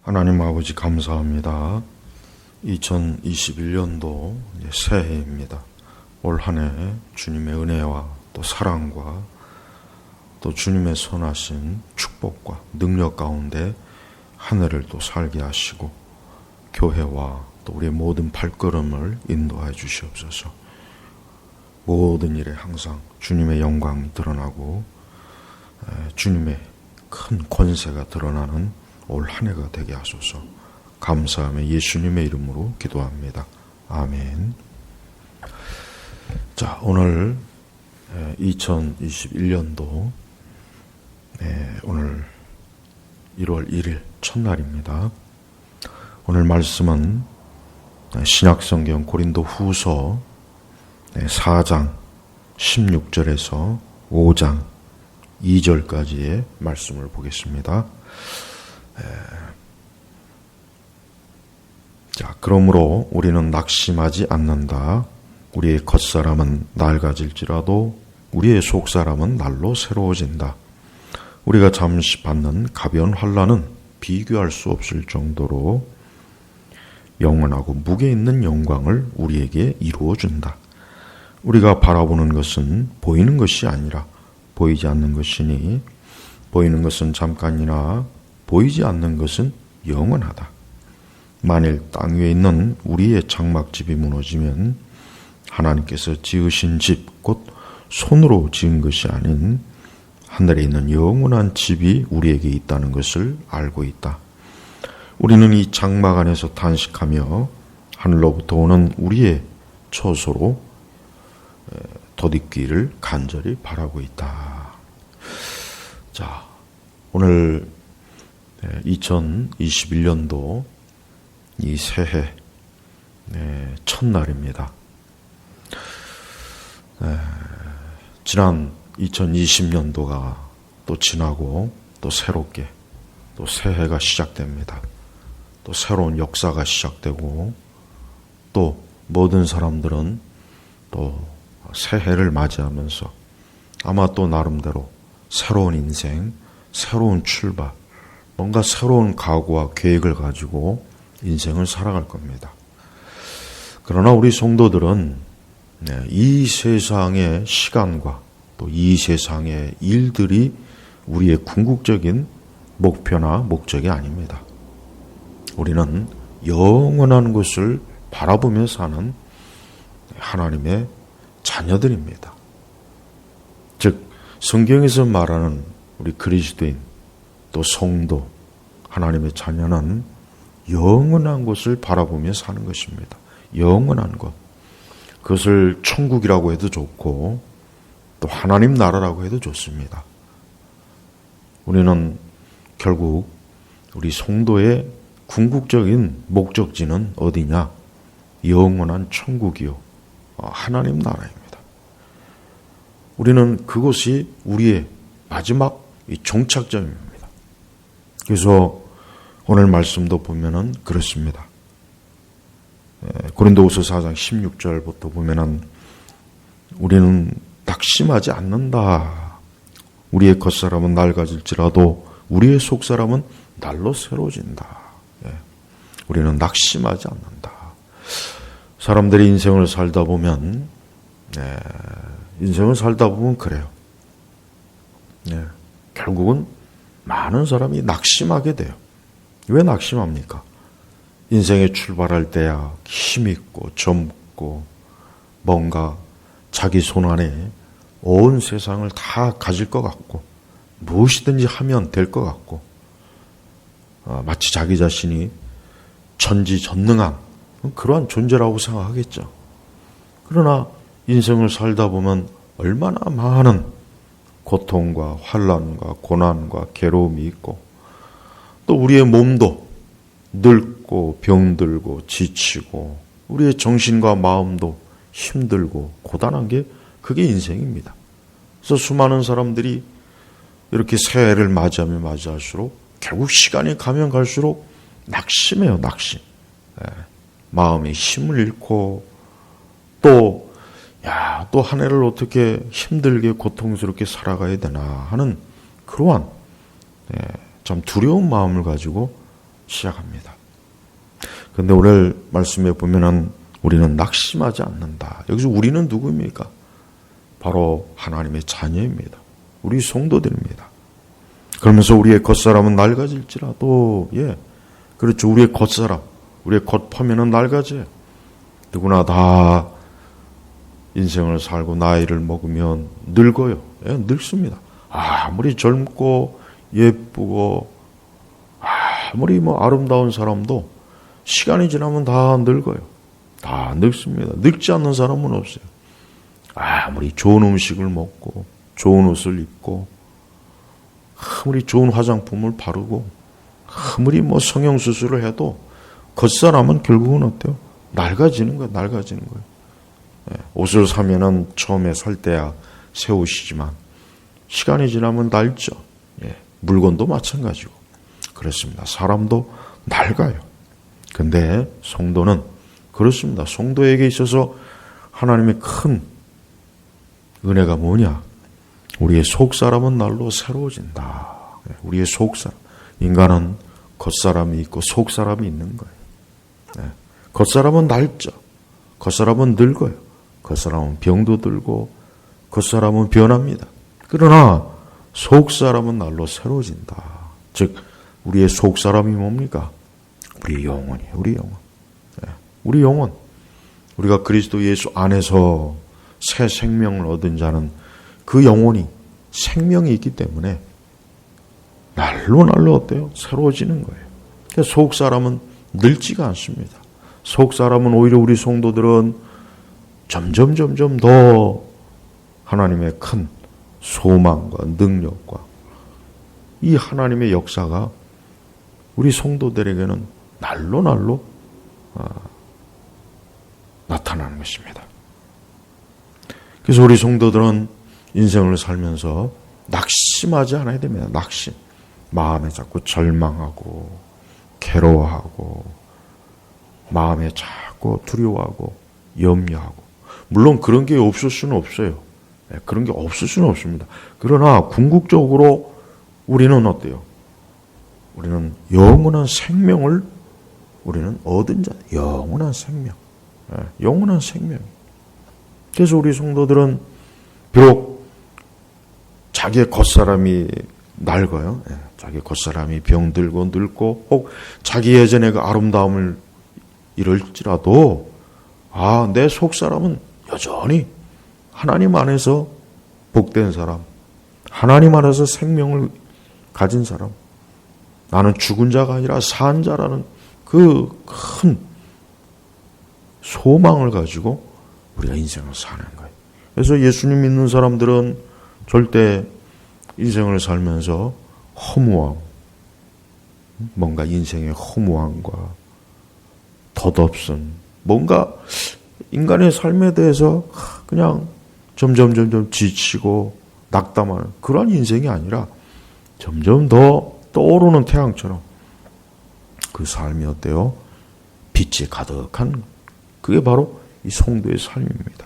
하나님 아버지 감사합니다. 2021년도 새해입니다. 올 한 해 주님의 은혜와 또 사랑과 또 주님의 선하신 축복과 능력 가운데 한 해를 또 살게 하시고 교회와 또 우리의 모든 발걸음을 인도하여 주시옵소서. 모든 일에 항상 주님의 영광이 드러나고 주님의 큰 권세가 드러나는 올 한 해가 되게 하소서. 감사하며 예수님의 이름으로 기도합니다. 아멘. 자, 오늘 2021년도 오늘 1월 1일 첫날입니다. 오늘 말씀은 신약성경 고린도 후서 4장 16절에서 5장 2절까지의 말씀을 보겠습니다. 자, 그러므로 우리는 낙심하지 않는다. 우리의 겉사람은 낡아질지라도 우리의 속사람은 날로 새로워진다. 우리가 잠시 받는 가벼운 환난은 비교할 수 없을 정도로 영원하고 무게 있는 영광을 우리에게 이루어준다. 우리가 바라보는 것은 보이는 것이 아니라 보이지 않는 것이니 보이는 것은 잠깐이나 보이지 않는 것은 영원하다. 만일 땅 위에 있는 우리의 장막집이 무너지면 하나님께서 지으신 집, 곧 손으로 지은 것이 아닌 하늘에 있는 영원한 집이 우리에게 있다는 것을 알고 있다. 우리는 이 장막 안에서 탄식하며 하늘로부터 오는 우리의 처소로 덧입기를 간절히 바라고 있다. 자, 오늘 2021년도 이 새해 첫날입니다. 지난 2020년도가 또 지나고 또 새롭게 또 새해가 시작됩니다. 또 새로운 역사가 시작되고 또 모든 사람들은 또 새해를 맞이하면서 아마 또 나름대로 새로운 인생, 새로운 출발, 뭔가 새로운 각오와 계획을 가지고 인생을 살아갈 겁니다. 그러나 우리 성도들은 이 세상의 시간과 또 이 세상의 일들이 우리의 궁극적인 목표나 목적이 아닙니다. 우리는 영원한 것을 바라보며 사는 하나님의 자녀들입니다. 즉 성경에서 말하는 우리 그리스도인 또 성도 하나님의 자녀는 영원한 것을 바라보며 사는 것입니다. 영원한 것. 그것을 천국이라고 해도 좋고 또 하나님 나라라고 해도 좋습니다. 우리는 결국 우리 성도의 궁극적인 목적지는 어디냐? 영원한 천국이요, 하나님 나라입니다. 우리는 그것이 우리의 마지막 종착점입니다. 그래서 오늘 말씀도 보면은 그렇습니다. 고린도후서 4장 16절부터 보면은 우리는 낙심하지 않는다. 우리의 겉사람은 낡아질지라도 우리의 속사람은 날로 새로워진다. 우리는 낙심하지 않는다. 사람들이 인생을 살다 보면 그래요. 결국은 많은 사람이 낙심하게 돼요. 왜 낙심합니까? 인생에 출발할 때야 힘있고 젊고 뭔가 자기 손 안에 온 세상을 다 가질 것 같고 무엇이든지 하면 될 것 같고 마치 자기 자신이 전지전능한 그러한 존재라고 생각하겠죠. 그러나 인생을 살다 보면 얼마나 많은 고통과 환난과 고난과 괴로움이 있고 또 우리의 몸도 늙고 병들고 지치고 우리의 정신과 마음도 힘들고 고단한 게 그게 인생입니다. 그래서 수많은 사람들이 이렇게 새해를 맞이하면 맞이할수록 결국 시간이 가면 갈수록 낙심해요. 낙심. 마음이 힘을 잃고 또 한 해를 어떻게 힘들게 고통스럽게 살아가야 되나 하는 그러한 참 두려운 마음을 가지고 시작합니다. 그런데 오늘 말씀에 보면은 우리는 낙심하지 않는다. 여기서 우리는 누구입니까? 바로 하나님의 자녀입니다. 우리 성도들입니다. 그러면서 우리의 겉사람은 낡아질지라도, 그렇죠. 우리의 겉사람, 우리의 겉포면은 낡아져요. 누구나 다 인생을 살고 나이를 먹으면 늙어요. 늙습니다. 아무리 젊고 예쁘고 아무리 아름다운 사람도 시간이 지나면 다 늙어요. 다 늙습니다. 늙지 않는 사람은 없어요. 아무리 좋은 음식을 먹고 좋은 옷을 입고 아무리 좋은 화장품을 바르고 아무리 성형수술을 해도 겉사람은 결국은 어때요? 낡아지는 거예요. 낡아지는 거예요. 옷을 사면은 처음에 살 때야 새 옷이지만 시간이 지나면 낡죠. 물건도 마찬가지고 그렇습니다. 사람도 낡아요. 근데 성도는 그렇습니다. 성도에게 있어서 하나님의 큰 은혜가 뭐냐? 우리의 속사람은 날로 새로워진다. 우리의 속사람. 인간은 겉사람이 있고 속사람이 있는 거예요. 겉사람은 낡죠. 겉사람은 늙어요. 겉사람은 병도 들고 겉사람은 변합니다. 그러나 속사람은 날로 새로워진다. 즉 우리의 속사람이 뭡니까? 우리의 영혼이에요. 우리 영혼. 우리 영혼. 우리가 그리스도 예수 안에서 새 생명을 얻은 자는 그 영혼이 생명이 있기 때문에 날로 어때요? 새로워지는 거예요. 그래서 속사람은 늙지가 않습니다. 속사람은 오히려 우리 성도들은 점점 더 하나님의 큰 소망과 능력과 이 하나님의 역사가 우리 성도들에게는 날로 나타나는 것입니다. 그래서 우리 성도들은 인생을 살면서 낙심하지 않아야 됩니다. 낙심. 마음에 자꾸 절망하고 괴로워하고 마음에 자꾸 두려워하고 염려하고 물론 그런 게 없을 수는 없어요. 그런 게 없을 수는 없습니다. 그러나 궁극적으로 우리는 어때요? 우리는 영원한 생명을 우리는 얻은 자, 영원한 생명. 영원한 생명. 그래서 우리 성도들은 비록 자기의 겉사람이 낡아요. 자기 겉사람이 병들고 늙고 혹 자기 예전의 그 아름다움을 잃을지라도 내 속사람은 여전히 하나님 안에서 복된 사람, 하나님 안에서 생명을 가진 사람, 나는 죽은 자가 아니라 산 자라는 그 큰 소망을 가지고 우리가 인생을 사는 거예요. 그래서 예수님 믿는 사람들은 절대 인생을 살면서 허무함, 뭔가 인생의 허무함과 덧없음, 뭔가 인간의 삶에 대해서 그냥 점점 지치고 낙담하는 그런 인생이 아니라 점점 더 떠오르는 태양처럼 그 삶이 어때요? 빛이 가득한 그게 바로 이 성도의 삶입니다.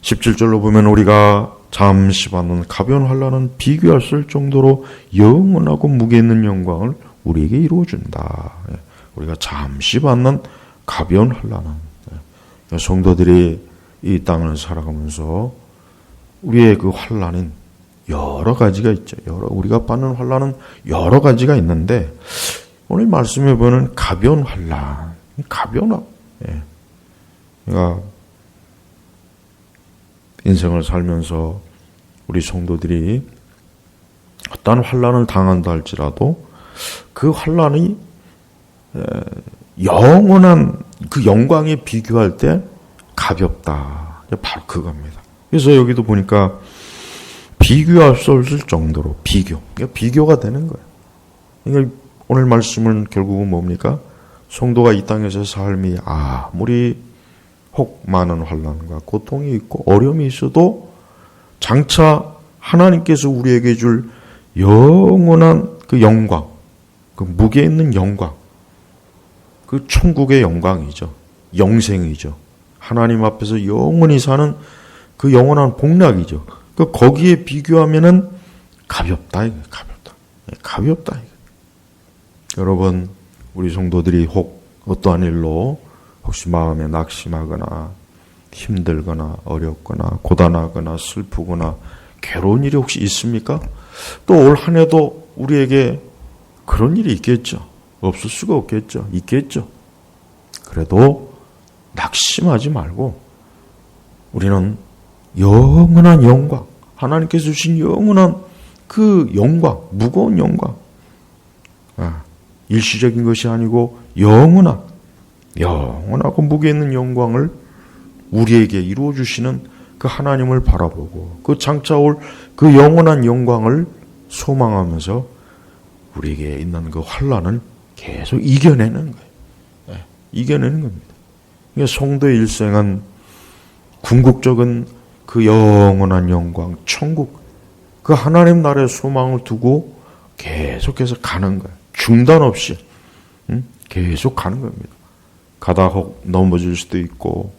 17절로 보면 우리가 잠시 받는 가벼운 환난은 비교할 수 없을 정도로 영원하고 무게 있는 영광을 우리에게 이루어준다. 우리가 잠시 받는 가벼운 환난은 성도들이 이 땅을 살아가면서 우리의 그 환난은 여러 가지가 있죠. 우리가 받는 환난은 여러 가지가 있는데 오늘 말씀해 보는 가벼운 환난, 가벼운 그러니까 인생을 살면서 우리 성도들이 어떤 환난을 당한다 할지라도 그 환난이 영원한 그 영광에 비교할 때 가볍다. 바로 그겁니다. 그래서 여기도 보니까 비교할 수 없을 정도로 비교가 되는 거예요. 그러니까 오늘 말씀은 결국은 뭡니까? 성도가 이 땅에서 삶이 아무리 혹 많은 환난과 고통이 있고 어려움이 있어도 장차 하나님께서 우리에게 줄 영원한 그 영광, 그 무게 있는 영광, 그 천국의 영광이죠. 영생이죠. 하나님 앞에서 영원히 사는 그 영원한 복락이죠. 그 거기에 비교하면은 가볍다. 가볍다. 여러분, 우리 성도들이 혹 어떠한 일로 혹시 마음에 낙심하거나 힘들거나 어렵거나 고단하거나 슬프거나 괴로운 일이 혹시 있습니까? 또 올 한 해도 우리에게 그런 일이 있겠죠. 없을 수가 없겠죠. 있겠죠. 그래도 낙심하지 말고 우리는 영원한 영광, 하나님께서 주신 영원한 그 영광, 무거운 영광, 일시적인 것이 아니고 영원하고 무게 있는 영광을 우리에게 이루어 주시는 그 하나님을 바라보고 그 장차 올 그 영원한 영광을 소망하면서 우리에게 있는 그 환난을 계속 이겨내는 거예요. 이겨내는 겁니다. 그러니까 성도의 일생은 궁극적인 그 영원한 영광, 천국, 그 하나님 나라의 소망을 두고 계속해서 가는 거예요. 중단 없이 계속 가는 겁니다. 가다가 혹 넘어질 수도 있고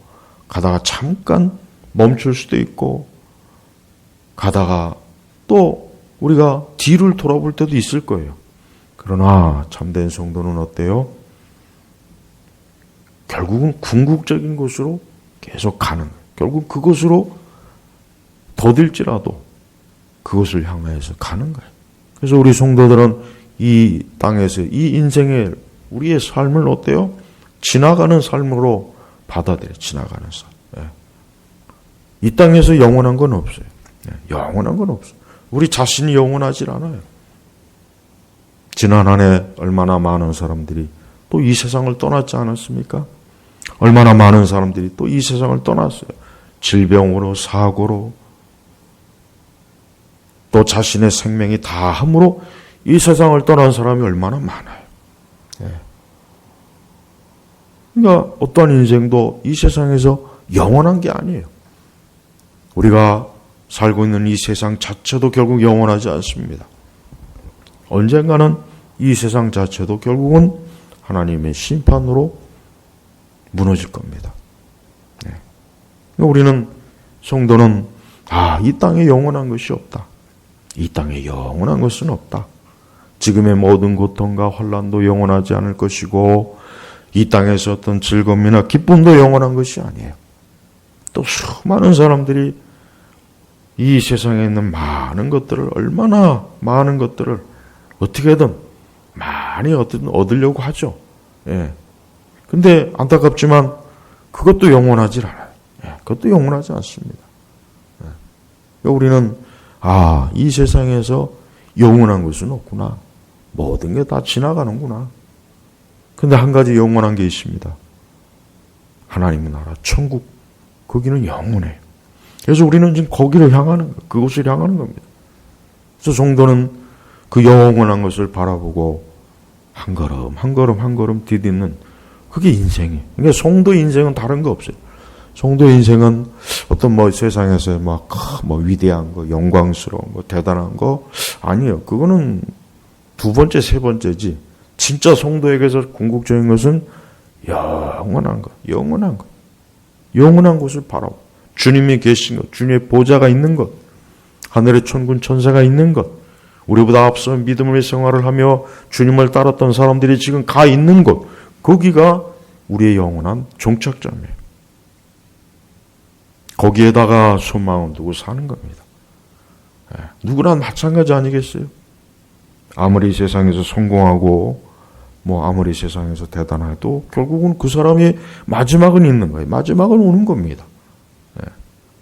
가다가 잠깐 멈출 수도 있고 가다가 또 우리가 뒤를 돌아볼 때도 있을 거예요. 그러나 참된 성도는 어때요? 결국은 궁극적인 곳으로 계속 가는 거예요. 결국 그곳으로 더딜지라도 그것을 향해서 가는 거예요. 그래서 우리 성도들은 이 땅에서 이 인생의 우리의 삶을 어때요? 지나가는 삶으로 받아들여. 지나가는 삶. 이 땅에서 영원한 건 없어요. 영원한 건 없어요. 우리 자신이 영원하질 않아요. 지난 한 해 얼마나 많은 사람들이 또 이 세상을 떠났지 않았습니까? 얼마나 많은 사람들이 또 이 세상을 떠났어요. 질병으로, 사고로, 또 자신의 생명이 다함으로 이 세상을 떠난 사람이 얼마나 많아요. 그러니까 어떠한 인생도 이 세상에서 영원한 게 아니에요. 우리가 살고 있는 이 세상 자체도 결국 영원하지 않습니다. 언젠가는 이 세상 자체도 결국은 하나님의 심판으로 무너질 겁니다. 우리는 성도는 이 땅에 영원한 것이 없다. 이 땅에 영원한 것은 없다. 지금의 모든 고통과 환난도 영원하지 않을 것이고 이 땅에서 어떤 즐거움이나 기쁨도 영원한 것이 아니에요. 또 수많은 사람들이 이 세상에 있는 많은 것들을 얼마나 많은 것들을 어떻게든 많이 얻으려고 하죠. 근데 안타깝지만 그것도 영원하지 않아요. 그것도 영원하지 않습니다. 우리는 이 세상에서 영원한 것은 없구나. 모든 게 다 지나가는구나. 근데 한 가지 영원한 게 있습니다. 하나님의 나라, 천국. 거기는 영원해요. 그래서 우리는 지금 거기를 향하는 거예요. 그곳을 향하는 겁니다. 그래서 성도는 그 영원한 것을 바라보고 한 걸음 한 걸음 한 걸음 디딛는 그게 인생이에요. 그러니까 성도 인생은 다른 거 없어요. 성도 인생은 어떤 세상에서 위대한 거, 영광스러운 거, 대단한 거 아니에요. 그거는 두 번째, 세 번째지. 진짜 성도에게서 궁극적인 것은 영원한 것, 영원한 것. 영원한 곳을 바라보고 주님이 계신 것, 주님의 보좌가 있는 것, 하늘의 천군 천사가 있는 것, 우리보다 앞서 믿음의 생활을 하며 주님을 따랐던 사람들이 지금 가 있는 곳, 거기가 우리의 영원한 종착점이에요. 거기에다가 소망을 두고 사는 겁니다. 누구나 마찬가지 아니겠어요? 아무리 세상에서 성공하고 아무리 세상에서 대단해도 결국은 그 사람의 마지막은 있는 거예요. 마지막은 오는 겁니다.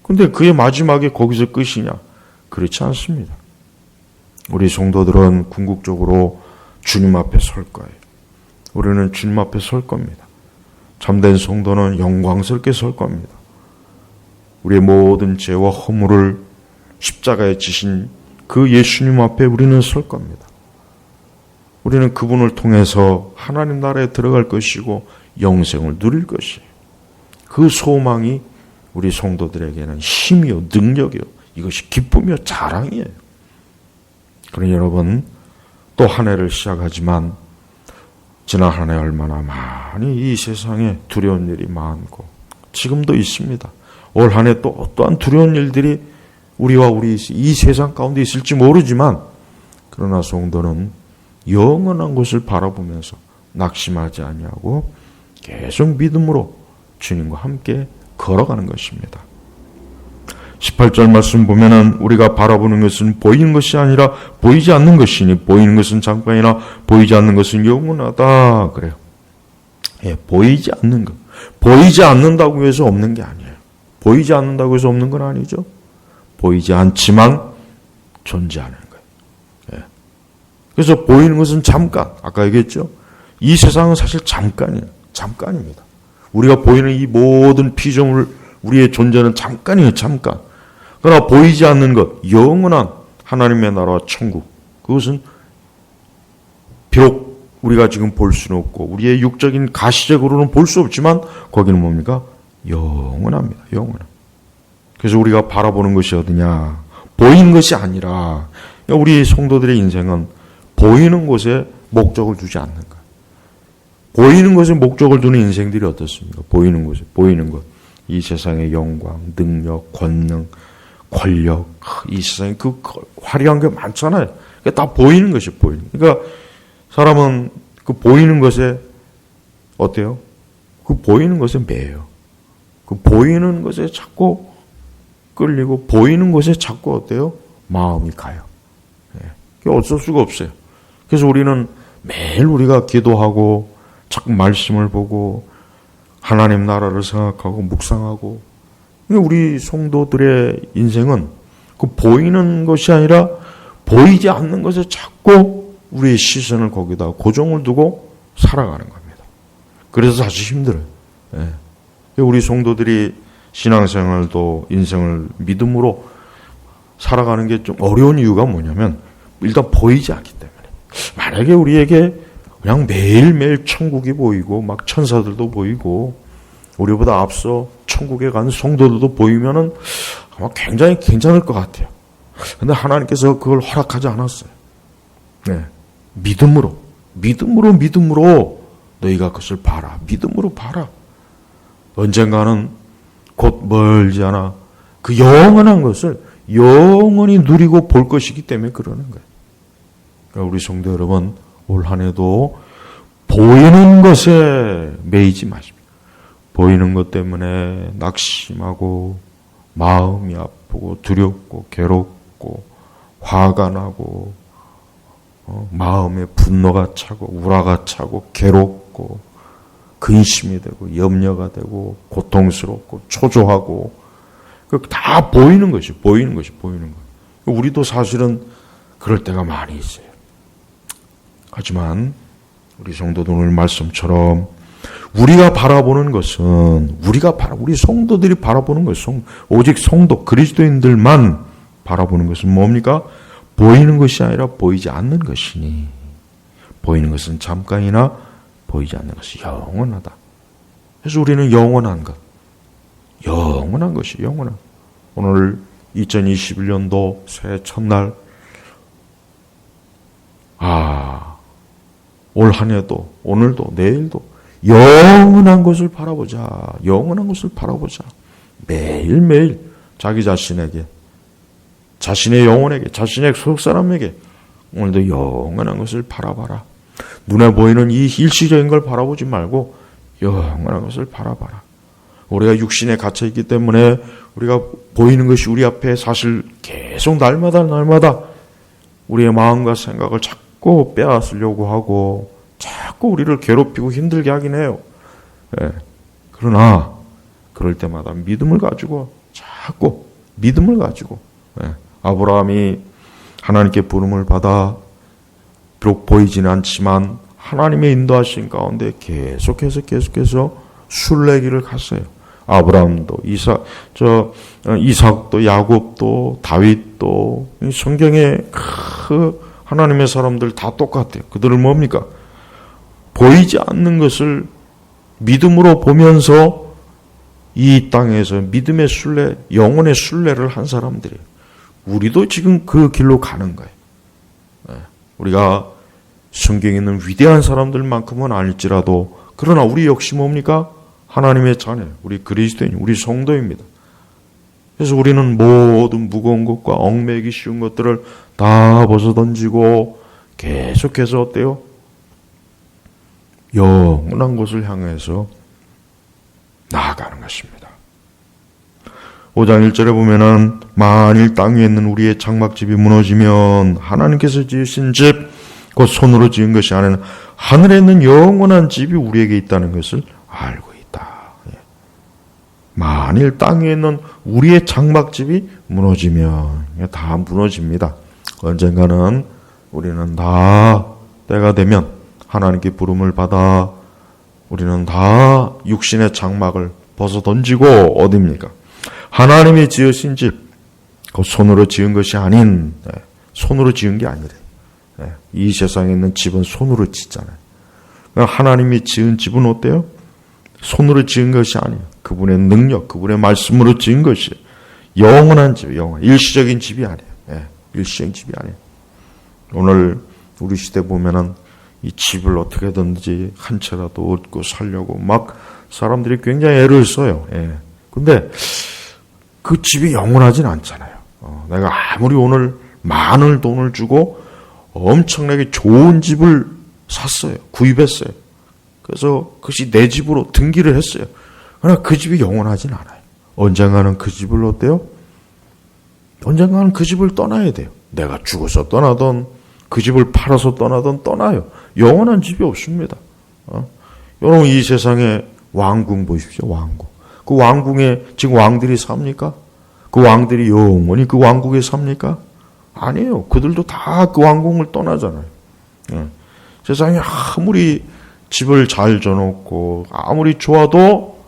근데 그의 마지막이 거기서 끝이냐? 그렇지 않습니다. 우리 성도들은 궁극적으로 주님 앞에 설 거예요. 우리는 주님 앞에 설 겁니다. 참된 성도는 영광스럽게 설 겁니다. 우리의 모든 죄와 허물을 십자가에 지신 그 예수님 앞에 우리는 설 겁니다. 우리는 그분을 통해서 하나님 나라에 들어갈 것이고 영생을 누릴 것이에요. 그 소망이 우리 성도들에게는 힘이요, 능력이요, 이것이 기쁨이요, 자랑이에요. 그러니 여러분, 또 한 해를 시작하지만 지난 한 해 얼마나 많이 이 세상에 두려운 일이 많고 지금도 있습니다. 올 한 해 또 어떠한 두려운 일들이 우리와 우리 이 세상 가운데 있을지 모르지만 그러나 성도는 영원한 것을 바라보면서 낙심하지 아니하고 계속 믿음으로 주님과 함께 걸어가는 것입니다. 18절 말씀 보면은 우리가 바라보는 것은 보이는 것이 아니라 보이지 않는 것이니 보이는 것은 잠깐이나 보이지 않는 것은 영원하다 그래요. 예, 보이지 않는 것. 보이지 않는다고 해서 없는 게 아니에요. 보이지 않는다고 해서 없는 건 아니죠. 보이지 않지만 존재하는 거예요. 예. 그래서 보이는 것은 잠깐, 아까 얘기했죠. 이 세상은 사실 잠깐이에요. 잠깐입니다. 우리가 보이는 이 모든 피조물, 우리의 존재는 잠깐이에요. 잠깐. 그러나 보이지 않는 것, 영원한 하나님의 나라와 천국, 그것은 비록 우리가 지금 볼 수는 없고 우리의 육적인 가시적으로는 볼 수 없지만 거기는 뭡니까? 영원합니다. 영원한. 그래서 우리가 바라보는 것이 어디냐? 보이는 것이 아니라 우리 성도들의 인생은 보이는 곳에 목적을 두지 않는 거예요. 보이는 것에 목적을 두는 인생들이 어떻습니까? 보이는 곳에, 보이는 것. 이 세상의 영광, 능력, 권능, 권력, 이 세상에 그 화려한 게 많잖아요. 다 보이는 것이 보이는. 그러니까 사람은 그 보이는 것에 어때요? 그 보이는 것에 매여요. 그 보이는 것에 자꾸 끌리고 보이는 것에 자꾸 어때요? 마음이 가요. 예. 어쩔 수가 없어요. 그래서 우리는 매일 우리가 기도하고 자꾸 말씀을 보고 하나님 나라를 생각하고 묵상하고 우리 성도들의 인생은 그 보이는 것이 아니라 보이지 않는 것에 자꾸 우리의 시선을 거기다 고정을 두고 살아가는 겁니다. 그래서 아주 힘들어요. 예. 우리 성도들이 신앙생활도 인생을 믿음으로 살아가는 게 좀 어려운 이유가 뭐냐면 일단 보이지 않기 때문에. 만약에 우리에게 그냥 매일매일 천국이 보이고 막 천사들도 보이고 우리보다 앞서 천국에 간 성도들도 보이면은 아마 굉장히 괜찮을 것 같아요. 근데 하나님께서 그걸 허락하지 않았어요. 네. 믿음으로 너희가 그것을 봐라. 믿음으로 봐라. 언젠가는 곧 멀지 않아 그 영원한 것을 영원히 누리고 볼 것이기 때문에 그러는 거예요. 그러니까 우리 성도 여러분, 올 한 해도 보이는 것에 매이지 마십시오. 보이는 것 때문에 낙심하고 마음이 아프고 두렵고 괴롭고 화가 나고 마음에 분노가 차고 우라가 차고 괴롭고 근심이 되고 염려가 되고 고통스럽고 초조하고 다 보이는 것이 보이는 것. 우리도 사실은 그럴 때가 많이 있어요. 하지만 우리 성도들 오늘 말씀처럼 우리가 바라보는 것은 우리 성도들이 바라보는 것은 오직 성도 그리스도인들만 바라보는 것은 뭡니까? 보이는 것이 아니라 보이지 않는 것이니 보이는 것은 잠깐이나 보이지 않는 것이 영원하다. 그래서 우리는 영원한 것이 영원한. 오늘 2021년도 새해 첫날 올 한 해도 오늘도 내일도 영원한 것을 바라보자. 영원한 것을 바라보자. 매일매일 자기 자신에게 자신의 영혼에게 자신의 속사람에게 오늘도 영원한 것을 바라봐라. 눈에 보이는 이 일시적인 걸 바라보지 말고 영원한 것을 바라봐라. 우리가 육신에 갇혀있기 때문에 우리가 보이는 것이 우리 앞에 사실 계속 날마다 우리의 마음과 생각을 자꾸 빼앗으려고 하고 자꾸 우리를 괴롭히고 힘들게 하긴 해요. 예. 그러나 그럴 때마다 믿음을 가지고 자꾸 믿음을 가지고 아브라함이 하나님께 부름을 받아 비록 보이지는 않지만 하나님의 인도하신 가운데 계속해서 순례길을 갔어요. 아브라함도 이삭도 야곱도 다윗도 성경에 그 하나님의 사람들 다 똑같아요. 그들은 뭡니까? 보이지 않는 것을 믿음으로 보면서 이 땅에서 믿음의 순례, 영혼의 순례를 한 사람들이에요. 우리도 지금 그 길로 가는 거예요. 우리가 성경에 있는 위대한 사람들만큼은 아닐지라도 그러나 우리 역시 뭡니까? 하나님의 자녀, 우리 그리스도인, 우리 성도입니다. 그래서 우리는 모든 무거운 것과 얽매이기 쉬운 것들을 다 벗어던지고 계속해서 어때요? 영원한 곳을 향해서 나아가는 것입니다. 5장 1절에 보면은 만일 땅 위에 있는 우리의 장막집이 무너지면 하나님께서 지으신 집, 곧 손으로 지은 것이 아니라 하늘에 있는 영원한 집이 우리에게 있다는 것을 알고 있다. 만일 땅 위에 있는 우리의 장막집이 무너지면 다 무너집니다. 언젠가는 우리는 다 때가 되면 하나님께 부름을 받아 우리는 다 육신의 장막을 벗어 던지고 어딥니까? 하나님이 지으신 집, 그 손으로 지은 것이 아닌, 손으로 지은 게 아니래. 이 세상에 있는 집은 손으로 짓잖아요. 하나님이 지은 집은 어때요? 손으로 지은 것이 아니에요. 그분의 능력, 그분의 말씀으로 지은 것이 영원한 집, 일시적인 집이 아니에요. 일시적인 집이 아니에요. 오늘 우리 시대 보면은 이 집을 어떻게든지 한 채라도 얻고 살려고 막 사람들이 굉장히 애를 써요. 근데 그 집이 영원하진 않잖아요. 내가 아무리 오늘 많은 돈을 주고 엄청나게 좋은 집을 샀어요. 구입했어요. 그래서 그것이 내 집으로 등기를 했어요. 그러나 그 집이 영원하진 않아요. 언젠가는 그 집을 어때요? 언젠가는 그 집을 떠나야 돼요. 내가 죽어서 떠나던 그 집을 팔아서 떠나던 떠나요. 영원한 집이 없습니다. 여러분 이 세상에 왕궁 보십시오. 왕궁. 그 왕궁에 지금 왕들이 삽니까? 그 왕들이 영원히 그 왕국에 삽니까? 아니에요. 그들도 다 그 왕궁을 떠나잖아요. 세상에 아무리 집을 잘 져놓고 아무리 좋아도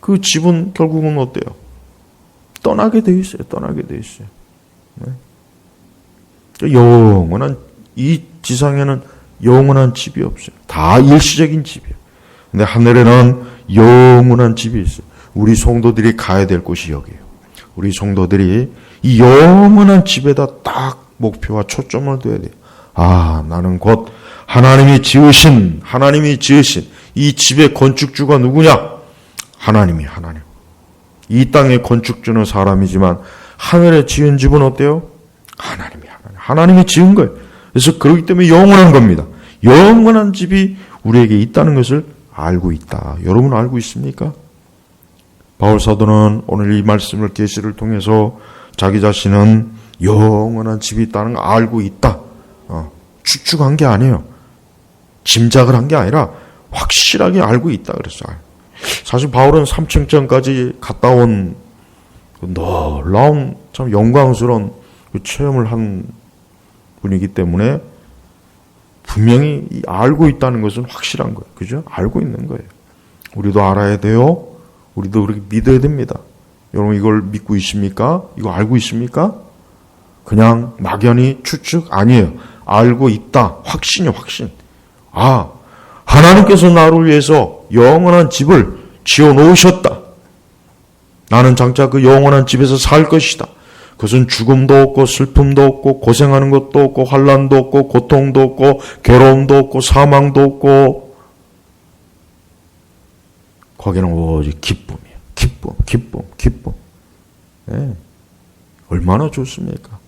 그 집은 결국은 어때요? 떠나게 돼 있어요. 떠나게 돼 있어요. 영원한 이 지상에는 영원한 집이 없어요. 다 일시적인 집이에요. 근데 하늘에는 영원한 집이 있어요. 우리 성도들이 가야 될 곳이 여기예요. 우리 성도들이 이 영원한 집에다 딱 목표와 초점을 둬야 돼요. 나는 곧 하나님이 지으신 이 집의 건축주가 누구냐? 하나님. 이 땅의 건축주는 사람이지만 하늘에 지은 집은 어때요? 하나님이 지은 거예요. 그래서 그렇기 때문에 영원한 겁니다. 영원한 집이 우리에게 있다는 것을 알고 있다. 여러분 알고 있습니까? 바울 사도는 오늘 이 말씀을 계시를 통해서 자기 자신은 영원한 집이 있다는 걸 알고 있다. 추측한 게 아니에요. 짐작을 한 게 아니라 확실하게 알고 있다 그랬어요. 사실 바울은 삼층전까지 갔다 온 놀라운 참 영광스러운 그 체험을 한 분이기 때문에 분명히 알고 있다는 것은 확실한 거예요. 그죠? 알고 있는 거예요. 우리도 알아야 돼요. 우리도 그렇게 믿어야 됩니다. 여러분 이걸 믿고 있습니까? 이거 알고 있습니까? 그냥 막연히 추측 아니에요. 알고 있다. 확신이요, 확신. 하나님께서 나를 위해서 영원한 집을 지어 놓으셨다. 나는 장차 그 영원한 집에서 살 것이다. 그것은 죽음도 없고 슬픔도 없고 고생하는 것도 없고 환난도 없고 고통도 없고 괴로움도 없고 사망도 없고 거기는 오직 기쁨이에요. 기쁨. 얼마나 좋습니까?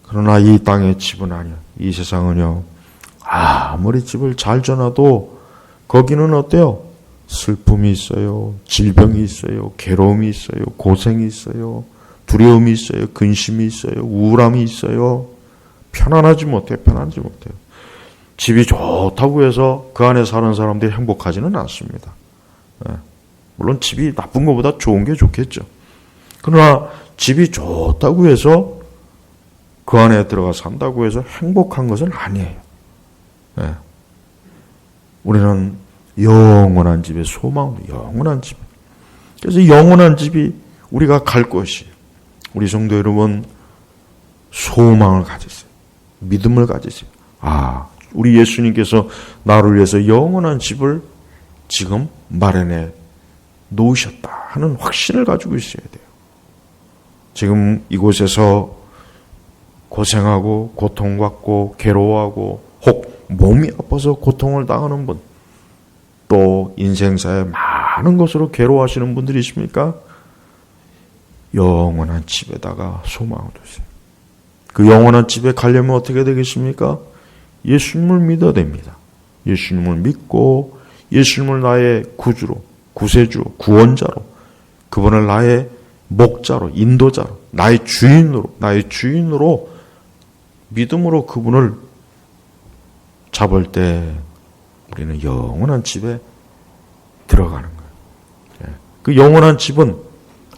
그러나 이 땅의 집은 아니야. 이 세상은요. 아무리 집을 잘 져놔도 거기는 어때요? 슬픔이 있어요. 질병이 있어요. 괴로움이 있어요. 고생이 있어요. 두려움이 있어요. 근심이 있어요. 우울함이 있어요. 편안하지 못해요. 집이 좋다고 해서 그 안에 사는 사람들이 행복하지는 않습니다. 물론 집이 나쁜 것보다 좋은 게 좋겠죠. 그러나 집이 좋다고 해서 그 안에 들어가 산다고 해서 행복한 것은 아니에요. 우리는 영원한 집의 소망, 영원한 집. 그래서 영원한 집이 우리가 갈 곳이에요. 우리 성도 여러분, 소망을 가지세요. 믿음을 가지세요. 우리 예수님께서 나를 위해서 영원한 집을 지금 마련해 놓으셨다 하는 확신을 가지고 있어야 돼요. 지금 이곳에서 고생하고 고통받고 괴로워하고 혹 몸이 아파서 고통을 당하는 분, 또 인생사에 많은 것으로 괴로워하시는 분들이 있습니까? 영원한 집에다가 소망을 두세요. 그 영원한 집에 가려면 어떻게 되겠습니까? 예수님을 믿어야 됩니다. 예수님을 믿고 예수님을 나의 구주로, 구세주로, 구원자로, 그분을 나의 목자로, 인도자로, 나의 주인으로 믿음으로 그분을 잡을 때 우리는 영원한 집에 들어가는 거예요. 그 영원한 집은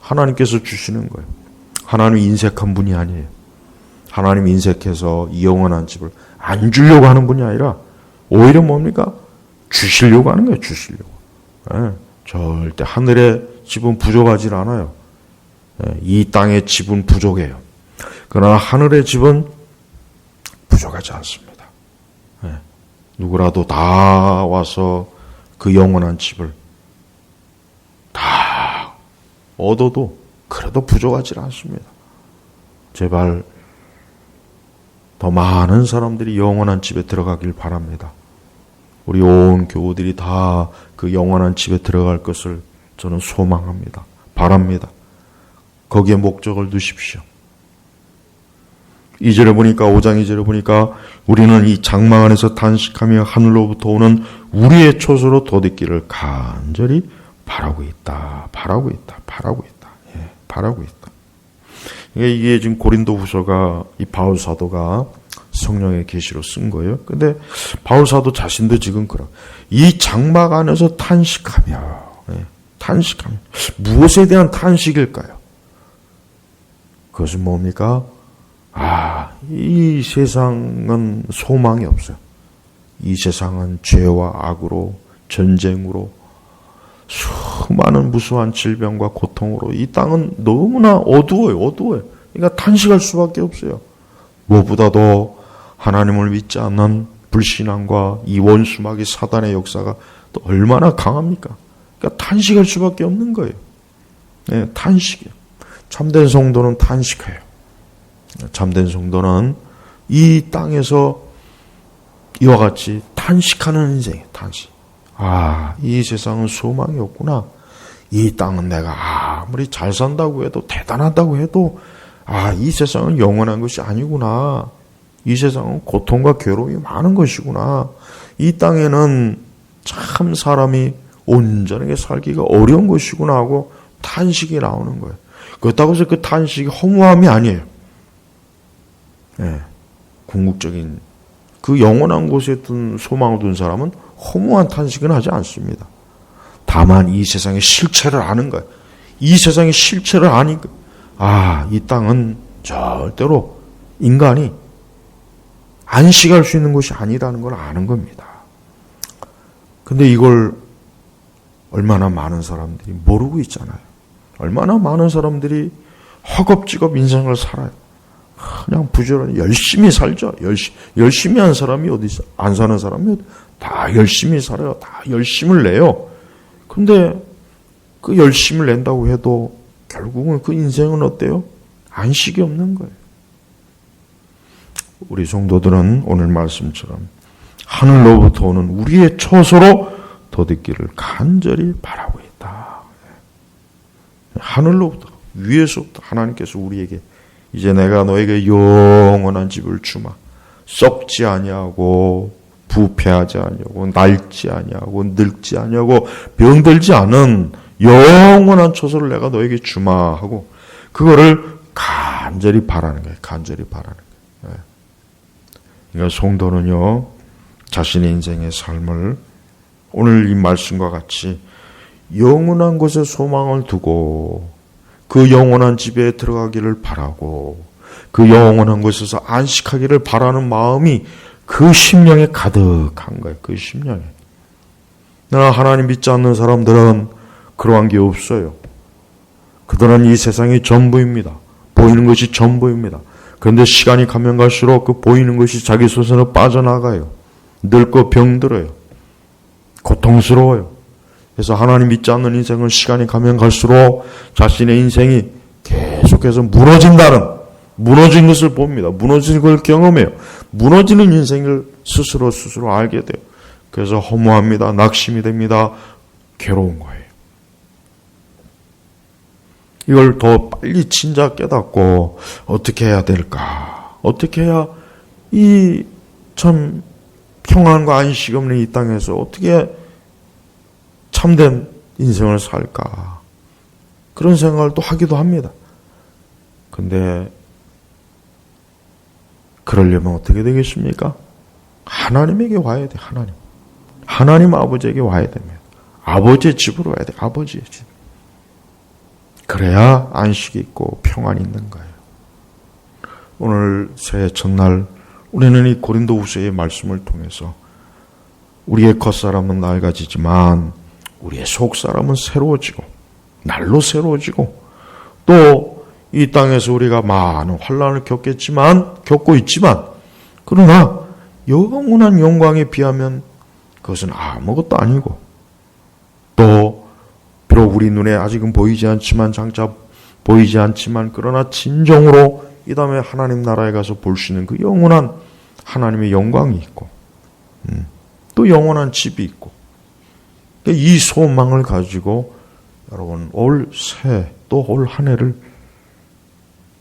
하나님께서 주시는 거예요. 하나님이 인색한 분이 아니에요. 하나님이 인색해서 이 영원한 집을 안 주려고 하는 분이 아니라 오히려 뭡니까? 주시려고 하는 거예요. 주시려고. 절대 하늘의 집은 부족하지 않아요. 이 땅의 집은 부족해요. 그러나 하늘의 집은 부족하지 않습니다. 누구라도 다 와서 그 영원한 집을 다 얻어도 그래도 부족하지 않습니다. 제발 더 많은 사람들이 영원한 집에 들어가길 바랍니다. 우리 온 교우들이 다 그 영원한 집에 들어갈 것을 저는 소망합니다. 바랍니다. 거기에 목적을 두십시오. 2절에 보니까 5장 2절에 보니까 우리는 이 장막 안에서 탄식하며 하늘로부터 오는 우리의 초소로 돋기를 간절히 바라고 있다. 바라고 있다. 예, 바라고 있다. 이게 지금 고린도 후서가 이 바울 사도가 성령의 계시로 쓴 거예요. 근데 바울 사도 자신도 지금 이 장막 안에서 탄식하며 무엇에 대한 탄식일까요? 그것은 뭡니까? 이 세상은 소망이 없어요. 이 세상은 죄와 악으로, 전쟁으로, 수많은 무수한 질병과 고통으로 이 땅은 너무나 어두워요. 그러니까 탄식할 수밖에 없어요. 무엇보다도 하나님을 믿지 않는 불신앙과 이 원수마귀 사단의 역사가 또 얼마나 강합니까? 그러니까 탄식할 수밖에 없는 거예요. 네, 탄식이에요. 참된 성도는 탄식해요. 참된 성도는 이 땅에서 이와 같이 탄식하는 인생이에요. 탄식. 이 세상은 소망이 없구나. 이 땅은 내가 아무리 잘 산다고 해도 대단하다고 해도 이 세상은 영원한 것이 아니구나. 이 세상은 고통과 괴로움이 많은 것이구나. 이 땅에는 참 사람이 온전하게 살기가 어려운 것이구나 하고 탄식이 나오는 거예요. 그렇다고 해서 그 탄식이 허무함이 아니에요. 궁극적인 그 영원한 곳에 둔 소망을 둔 사람은 허무한 탄식은 하지 않습니다. 다만 이 세상의 실체를 아는 거예요. 이 세상의 실체를 아니까 이 땅은 절대로 인간이 안식할 수 있는 곳이 아니라는 걸 아는 겁니다. 근데 이걸 얼마나 많은 사람들이 모르고 있잖아요. 얼마나 많은 사람들이 허겁지겁 인생을 살아요. 그냥 부지런히 열심히 살죠. 열심히 한 사람이 어디 있어? 안 사는 사람이 다 열심히 살아요. 다 열심을 내요. 근데 그 열심을 낸다고 해도 결국은 그 인생은 어때요? 안식이 없는 거예요. 우리 성도들은 오늘 말씀처럼 하늘로부터 오는 우리의 초소로 돋기를 간절히 바라고 있다. 하늘로부터, 위에서부터 하나님께서 우리에게 이제 내가 너에게 영원한 집을 주마. 썩지 아니하고 부패하지 아니하고 낡지 아니하고 늙지 아니하고 병들지 않은 영원한 초소를 내가 너에게 주마 하고 그거를 간절히 바라는 거예요. 간절히 바라는 거예요. 그러니까 성도는요, 자신의 인생의 삶을 오늘 이 말씀과 같이 영원한 곳에 소망을 두고 그 영원한 집에 들어가기를 바라고 그 영원한 곳에서 안식하기를 바라는 마음이 그 심령에 가득한 거예요. 그 심령에. 나 하나님 믿지 않는 사람들은 그러한 게 없어요. 그들은 이 세상이 전부입니다. 보이는 것이 전부입니다. 그런데 시간이 가면 갈수록 그 보이는 것이 자기 손에서 빠져나가요. 늙고 병들어요. 고통스러워요. 그래서 하나님 믿지 않는 인생은 시간이 가면 갈수록 자신의 인생이 계속해서 무너진 것을 봅니다. 무너진 걸 경험해요. 무너지는 인생을 스스로 알게 돼요. 그래서 허무합니다. 낙심이 됩니다. 괴로운 거예요. 이걸 더 빨리 진작 깨닫고 어떻게 해야 될까? 어떻게 해야 이 참 평안과 안식 없는 이 땅에서 어떻게 참된 인생을 살까? 그런 생각을 또 하기도 합니다. 근데 그러려면 어떻게 되겠습니까? 하나님에게 와야 돼. 하나님 아버지에게 와야 됩니다. 아버지의 집으로 와야 돼. 아버지의 집. 그래야 안식이 있고 평안이 있는 거예요. 오늘 새해 첫날 우리는 이 고린도후서의 말씀을 통해서 우리의 겉사람은 낡아지지만 우리의 속사람은 새로워지고 날로 새로워지고 또 이 땅에서 우리가 많은 환난을 겪고 있지만 그러나 영원한 영광에 비하면 그것은 아무것도 아니고 또 비록 우리 눈에 아직은 보이지 않지만 장차 보이지 않지만 그러나 진정으로 이 다음에 하나님 나라에 가서 볼 수 있는 그 영원한 하나님의 영광이 있고 또 영원한 집이 있고 이 소망을 가지고 여러분 올 새 또 올 한 해를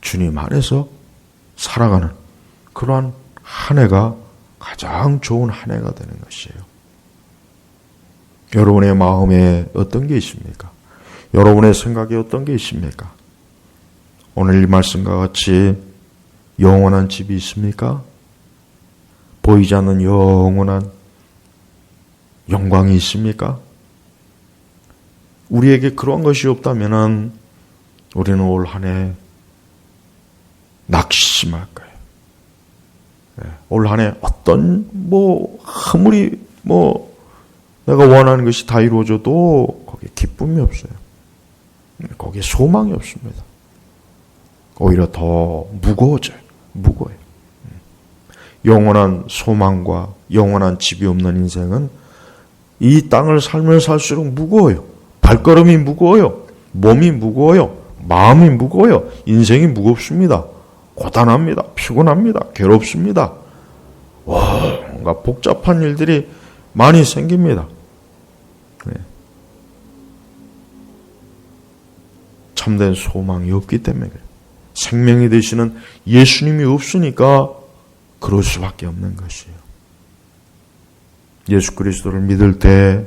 주님 안에서 살아가는 그러한 한 해가 가장 좋은 한 해가 되는 것이에요. 여러분의 마음에 어떤 게 있습니까? 여러분의 생각에 어떤 게 있습니까? 오늘 이 말씀과 같이 영원한 집이 있습니까? 보이지 않는 영원한 영광이 있습니까? 우리에게 그런 것이 없다면 우리는 올 한 해 낙심할 거예요. 올 한 해 어떤 아무리 내가 원하는 것이 다 이루어져도 거기에 기쁨이 없어요. 거기에 소망이 없습니다. 오히려 더 무거워요. 영원한 소망과 영원한 집이 없는 인생은 이 땅을 살면 살수록 무거워요. 발걸음이 무거워요. 몸이 무거워요. 마음이 무거워요. 인생이 무겁습니다. 고단합니다. 피곤합니다. 괴롭습니다. 뭔가 복잡한 일들이 많이 생깁니다. 참된 소망이 없기 때문에 그래요. 생명이 되시는 예수님이 없으니까 그럴 수밖에 없는 것이에요. 예수 그리스도를 믿을 때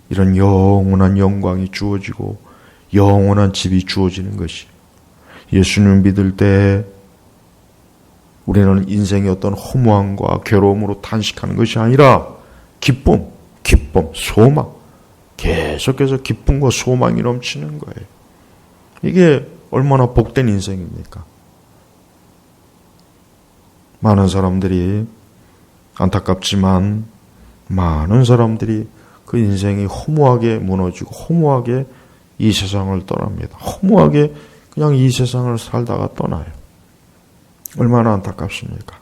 이런 영원한 영광이 주어지고 영원한 집이 주어지는 것이에요. 예수님을 믿을 때 우리는 인생의 어떤 허무함과 괴로움으로 탄식하는 것이 아니라 기쁨, 소망, 계속해서 기쁨과 소망이 넘치는 거예요. 이게 얼마나 복된 인생입니까? 많은 사람들이 안타깝지만 많은 사람들이 그 인생이 허무하게 무너지고 허무하게 이 세상을 떠납니다. 허무하게 그냥 이 세상을 살다가 떠나요. 얼마나 안타깝습니까?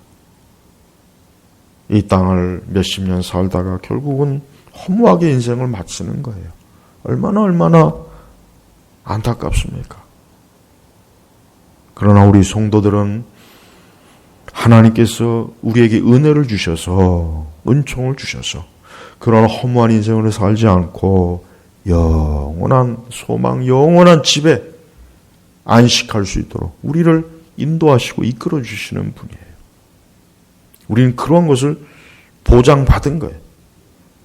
이 땅을 몇십 년 살다가 결국은 허무하게 인생을 마치는 거예요. 얼마나 안타깝습니까? 그러나 우리 성도들은 하나님께서 우리에게 은혜를 주셔서 은총을 주셔서 그런 허무한 인생을 살지 않고 영원한 소망, 영원한 집에 안식할 수 있도록 우리를 인도하시고 이끌어 주시는 분이에요. 우리는 그런 것을 보장받은 거예요.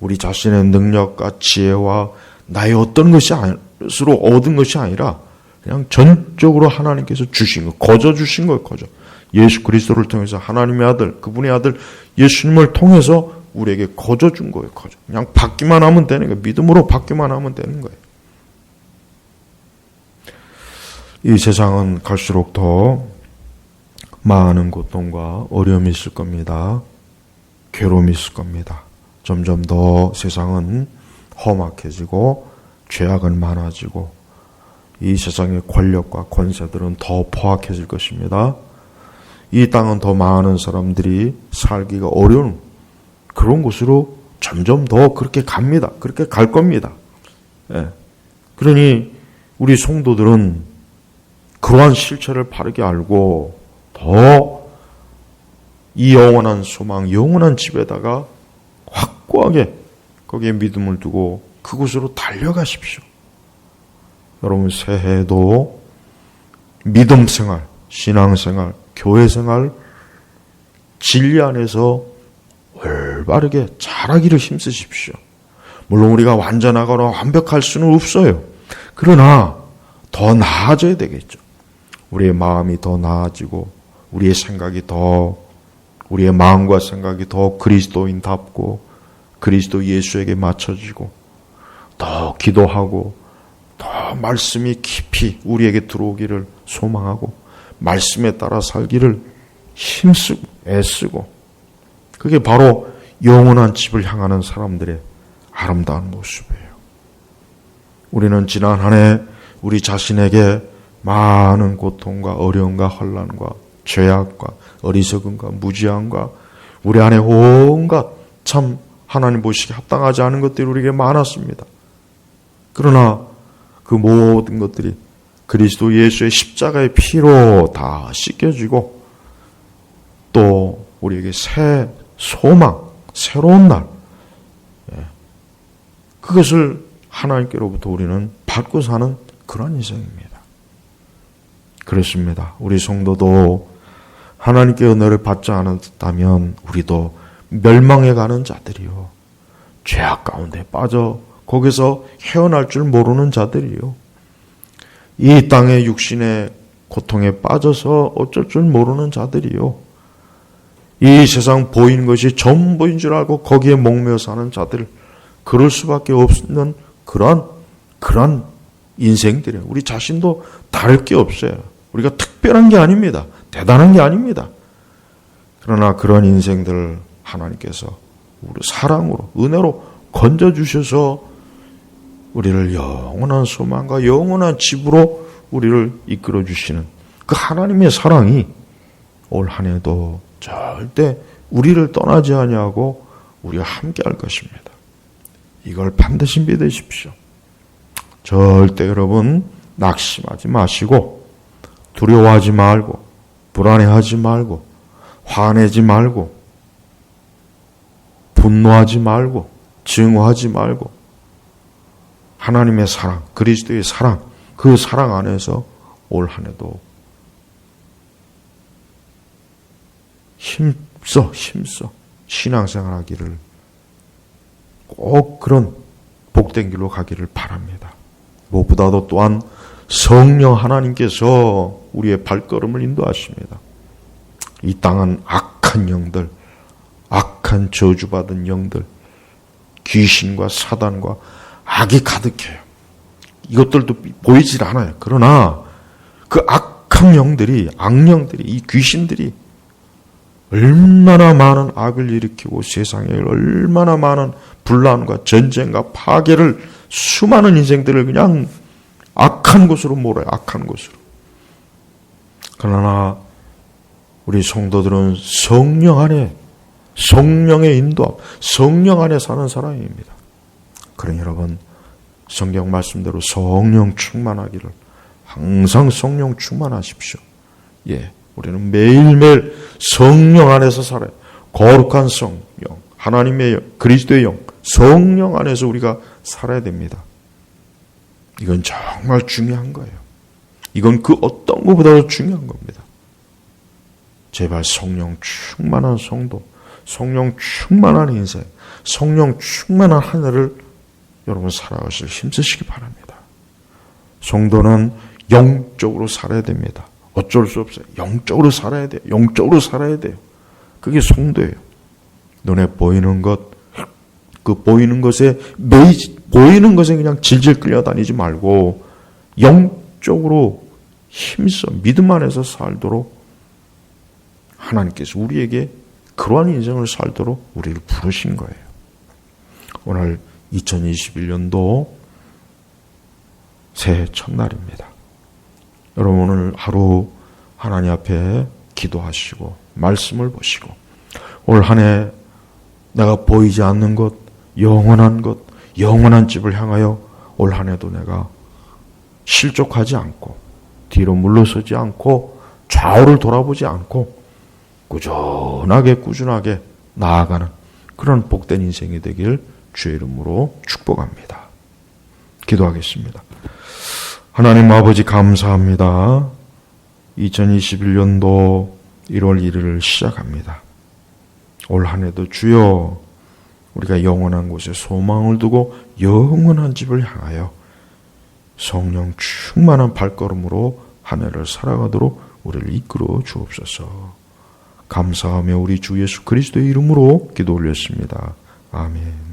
우리 자신의 능력과 지혜와 나의 어떤 것으로 얻은 것이 아니라 그냥 전적으로 하나님께서 주신 거, 거저 주신 거예요. 거저. 예수 그리스도를 통해서 하나님의 아들, 그분의 아들 예수님을 통해서 우리에게 거저 준 거예요. 거저. 그냥 받기만 하면 되는 거예요. 믿음으로 받기만 하면 되는 거예요. 이 세상은 갈수록 더 많은 고통과 어려움이 있을 겁니다. 괴로움이 있을 겁니다. 점점 더 세상은 험악해지고 죄악은 많아지고 이 세상의 권력과 권세들은 더 포악해질 것입니다. 이 땅은 더 많은 사람들이 살기가 어려운 그런 곳으로 점점 더 그렇게 갑니다. 그렇게 갈 겁니다. 그러니 우리 성도들은 그러한 실체를 바르게 알고 더 이 영원한 소망, 영원한 집에다가 확고하게 거기에 믿음을 두고 그곳으로 달려가십시오. 여러분 새해에도 믿음 생활, 신앙 생활, 교회 생활, 진리 안에서 올바르게 잘하기를 힘쓰십시오. 물론 우리가 완전하거나 완벽할 수는 없어요. 그러나 더 나아져야 되겠죠. 우리의 마음이 더 나아지고 우리의 생각이 더, 우리의 마음과 생각이 더 그리스도인답고 그리스도 예수에게 맞춰지고 더 기도하고 더 말씀이 깊이 우리에게 들어오기를 소망하고 말씀에 따라 살기를 힘쓰고 애쓰고, 그게 바로 영원한 집을 향하는 사람들의 아름다운 모습이에요. 우리는 지난 한 해 우리 자신에게 많은 고통과 어려움과 혼란과 죄악과 어리석음과 무지함과 우리 안에 온갖 참 하나님 보시기에 합당하지 않은 것들이 우리에게 많았습니다. 그러나 그 모든 것들이 그리스도 예수의 십자가의 피로 다 씻겨지고 또 우리에게 새 소망, 새로운 날, 그것을 하나님께로부터 우리는 받고 사는 그런 인생입니다. 그렇습니다. 우리 성도도 하나님께 은혜를 받지 않았다면 우리도 멸망해 가는 자들이요, 죄악 가운데 빠져 거기서 헤어날 줄 모르는 자들이요, 이 땅의 육신의 고통에 빠져서 어쩔 줄 모르는 자들이요, 이 세상 보이는 것이 전부인 줄 알고 거기에 목매어 사는 자들, 그럴 수밖에 없는 그런 인생들이에요. 우리 자신도 다를 게 없어요. 우리가 특별한 게 아닙니다. 대단한 게 아닙니다. 그러나 그런 인생들 하나님께서 우리 사랑으로, 은혜로 건져주셔서 우리를 영원한 소망과 영원한 집으로 우리를 이끌어 주시는 그 하나님의 사랑이 올 한 해도 절대 우리를 떠나지 아니하고 우리와 함께 할 것입니다. 이걸 반드시 믿으십시오. 절대 여러분 낙심하지 마시고 두려워하지 말고 불안해하지 말고 화내지 말고 분노하지 말고 증오하지 말고 하나님의 사랑, 그리스도의 사랑, 그 사랑 안에서 올 한 해도 힘써 신앙생활 하기를, 꼭 그런 복된 길로 가기를 바랍니다. 무엇보다도 또한 성령 하나님께서 우리의 발걸음을 인도하십니다. 이 땅은 악한 영들, 악한 저주받은 영들, 귀신과 사단과 악이 가득해요. 이것들도 보이질 않아요. 그러나 그 악한 영들이, 악령들이, 이 귀신들이 얼마나 많은 악을 일으키고 세상에 얼마나 많은 분란과 전쟁과 파괴를, 수많은 인생들을 그냥 악한 곳으로 몰아요. 악한 곳으로. 그러나 우리 성도들은 성령 안에, 성령의 인도함, 성령 안에 사는 사람입니다. 그러니 여러분, 성경 말씀대로 성령 충만하기를, 항상 성령 충만하십시오. 우리는 매일매일 성령 안에서 살아요. 거룩한 성령, 하나님의 영, 그리스도의 영, 성령 안에서 우리가 살아야 됩니다. 이건 정말 중요한 거예요. 이건 그 어떤 것보다도 중요한 겁니다. 제발 성령 충만한 성도, 성령 충만한 인생, 성령 충만한 한 해를 여러분 살아가실 힘쓰시기 바랍니다. 성도는 영적으로 살아야 됩니다. 어쩔 수 없어요. 영적으로 살아야 돼요. 영적으로 살아야 돼요. 그게 성도예요. 눈에 보이는 것, 그 보이는 것에 보이는 것에 그냥 질질 끌려다니지 말고 영적으로 힘써 믿음 안에서 살도록 하나님께서 우리에게 그러한 인생을 살도록 우리를 부르신 거예요. 오늘 2021년도 새해 첫날입니다. 여러분 오늘 하루 하나님 앞에 기도하시고 말씀을 보시고 올 한 해 내가 보이지 않는 것, 영원한 집을 향하여 올 한 해도 내가 실족하지 않고 뒤로 물러서지 않고 좌우를 돌아보지 않고 꾸준하게 나아가는 그런 복된 인생이 되길 주의 이름으로 축복합니다. 기도하겠습니다. 하나님 아버지 감사합니다. 2021년도 1월 1일을 시작합니다. 올 한 해도 주여 우리가 영원한 곳에 소망을 두고 영원한 집을 향하여 성령 충만한 발걸음으로 한 해를 살아가도록 우리를 이끌어 주옵소서. 감사하며 우리 주 예수 그리스도의 이름으로 기도 올렸습니다. 아멘.